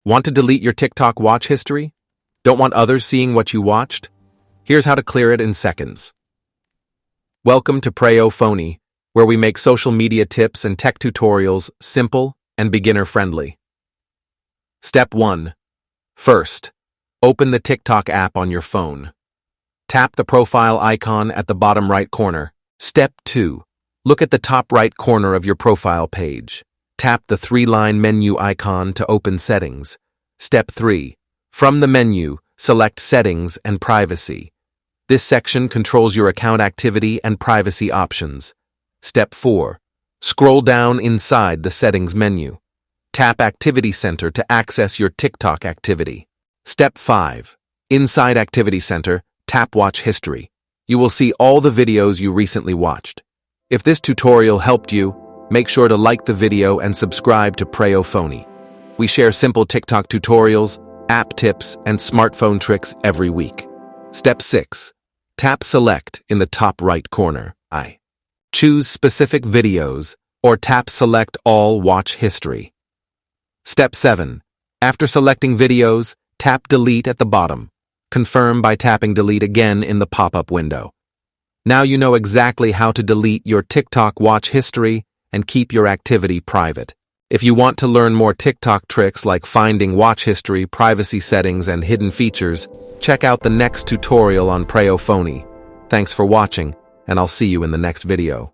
Want to delete your TikTok watch history? Don't want others seeing what you watched? Here's how to clear it in seconds. Welcome to Preyo Phonie, where we make social media tips and tech tutorials simple and beginner-friendly. Step 1. First, open the TikTok app on your phone. Tap the profile icon at the bottom right corner. Step 2. Look at the top right corner of your profile page. Tap the three-line menu icon to open settings. Step 3. From the menu, select Settings and Privacy. This section controls your account activity and privacy options. Step 4. Scroll down inside the Settings menu. Tap Activity Center to access your TikTok activity. Step 5. Inside Activity Center, tap Watch History. You will see all the videos you recently watched. If this tutorial helped you, make sure to like the video and subscribe to Preyo Phonie. We share simple TikTok tutorials, app tips, and smartphone tricks every week. Step 6. Tap Select in the top right corner. Choose specific videos or tap Select All Watch History. Step 7. After selecting videos, tap Delete at the bottom. Confirm by tapping Delete again in the pop-up window. Now you know exactly how to delete your TikTok watch history and keep your activity private. If you want to learn more TikTok tricks like finding watch history, privacy settings, and hidden features, check out the next tutorial on Preyo Phonie. Thanks for watching, and I'll see you in the next video.